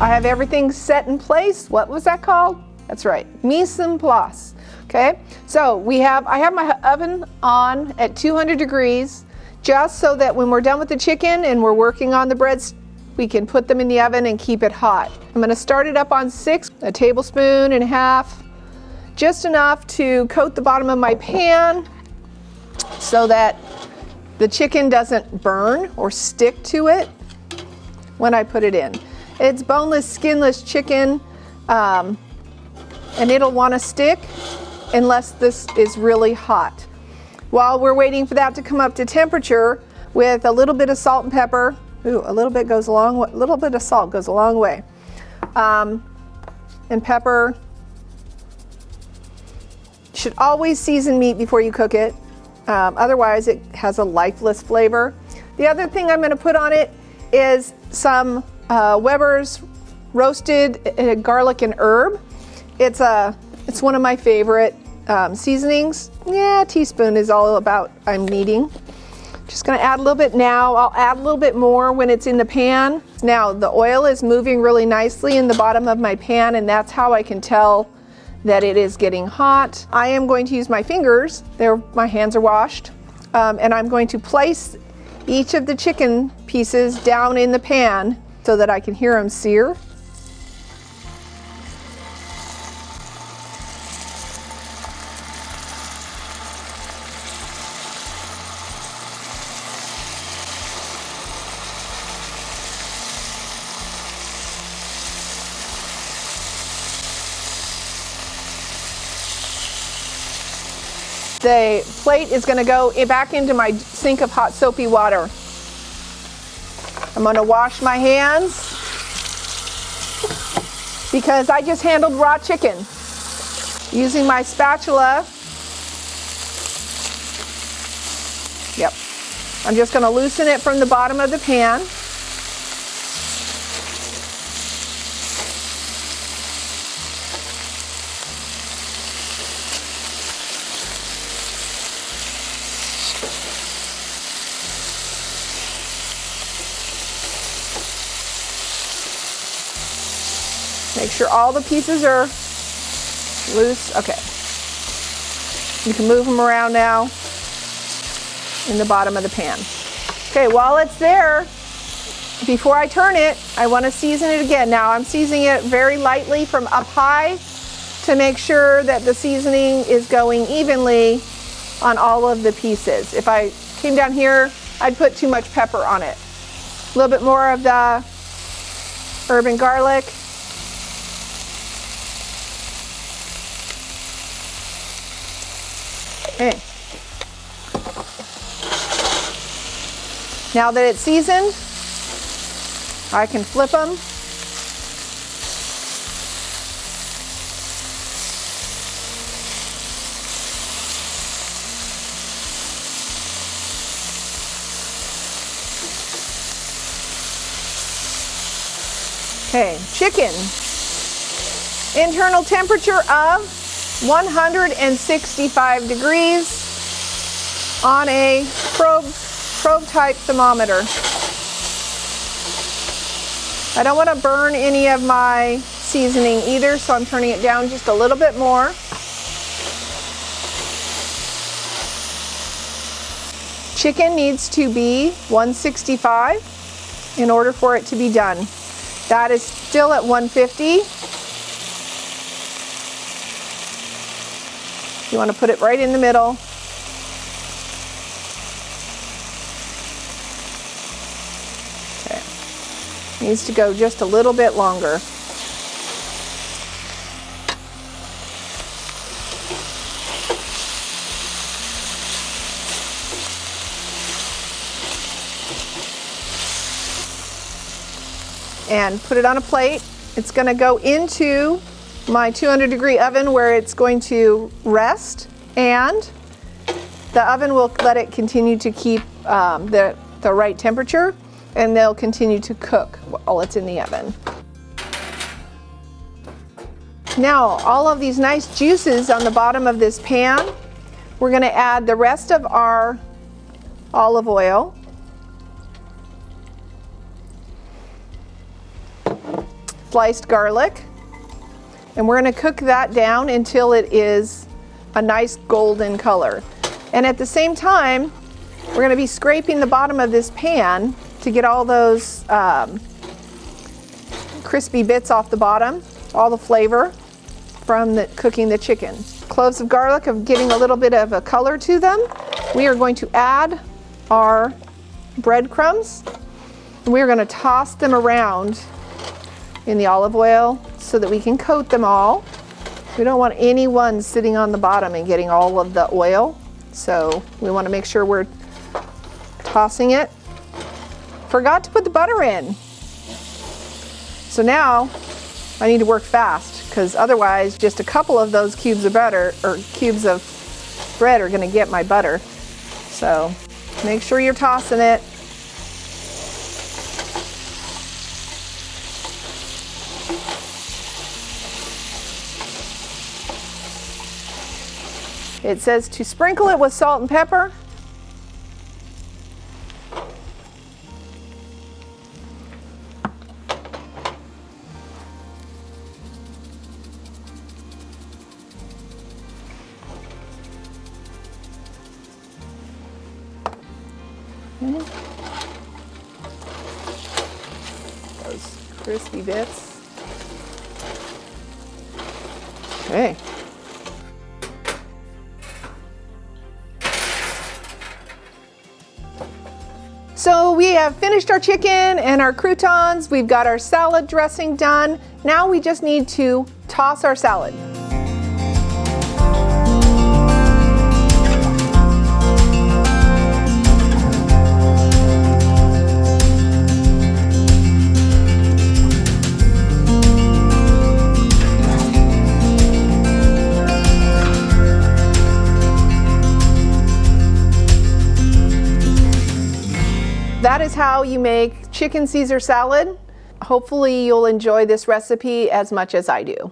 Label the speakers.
Speaker 1: I have everything set in place. What was that called? That's right, mise en place. Okay, so I have my oven on at 200 degrees, just so that when we're done with the chicken and we're working on the breads, we can put them in the oven and keep it hot. I'm gonna start it up on 6, a tablespoon and a half, just enough to coat the bottom of my pan so that the chicken doesn't burn or stick to it when I put it in. It's boneless, skinless chicken, and it'll want to stick unless this is really hot. While we're waiting for that to come up to temperature, with a little bit of salt and pepper, a little bit of salt goes a long way, and pepper. You should always season meat before you cook it, otherwise it has a lifeless flavor. The other thing I'm going to put on it is some Weber's roasted garlic and herb. It's one of my favorite seasonings. Yeah, a teaspoon is all about I'm needing. Just gonna add a little bit now. I'll add a little bit more when it's in the pan. Now the oil is moving really nicely in the bottom of my pan, and that's how I can tell that it is getting hot. I am going to use my fingers. My hands are washed. And I'm going to place each of the chicken pieces down in the pan so that I can hear them sear. The plate is going to go back into my sink of hot soapy water. I'm going to wash my hands because I just handled raw chicken. Using my spatula, I'm just going to loosen it from the bottom of the pan. Make sure all the pieces are loose. Okay. You can move them around now in the bottom of the pan. Okay, while it's there, before I turn it, I want to season it again. Now I'm seasoning it very lightly from up high to make sure that the seasoning is going evenly on all of the pieces. If I came down here, I'd put too much pepper on it. A little bit more of the herb and garlic. Okay. Now that it's seasoned, I can flip them. Okay, chicken. Internal temperature of 165 degrees on a probe type thermometer. I don't want to burn any of my seasoning either, so I'm turning it down just a little bit more. Chicken needs to be 165 in order for it to be done. That is still at 150. You want to put it right in the middle. Okay. Needs to go just a little bit longer. And put it on a plate. It's going to go into my 200-degree oven where it's going to rest, and the oven will let it continue to keep the right temperature, and they'll continue to cook while it's in the oven. Now, all of these nice juices on the bottom of this pan, we're going to add the rest of our olive oil. sliced garlic. And we're going to cook that down until it is a nice golden color. And at the same time, we're going to be scraping the bottom of this pan to get all those crispy bits off the bottom, all the flavor from cooking the chicken. Cloves of garlic are getting a little bit of a color to them. We are going to add our breadcrumbs. We're going to toss them around in the olive oil so that we can coat them all. We don't want any one sitting on the bottom and getting all of the oil. So we want to make sure we're tossing it. Forgot to put the butter in. So now I need to work fast because otherwise just a couple of those cubes of butter or cubes of bread are going to get my butter. So make sure you're tossing it. It says to sprinkle it with salt and pepper. Okay. Those crispy bits. Okay. So we have finished our chicken and our croutons. We've got our salad dressing done. Now we just need to toss our salad. That is how you make chicken Caesar salad. Hopefully you'll enjoy this recipe as much as I do.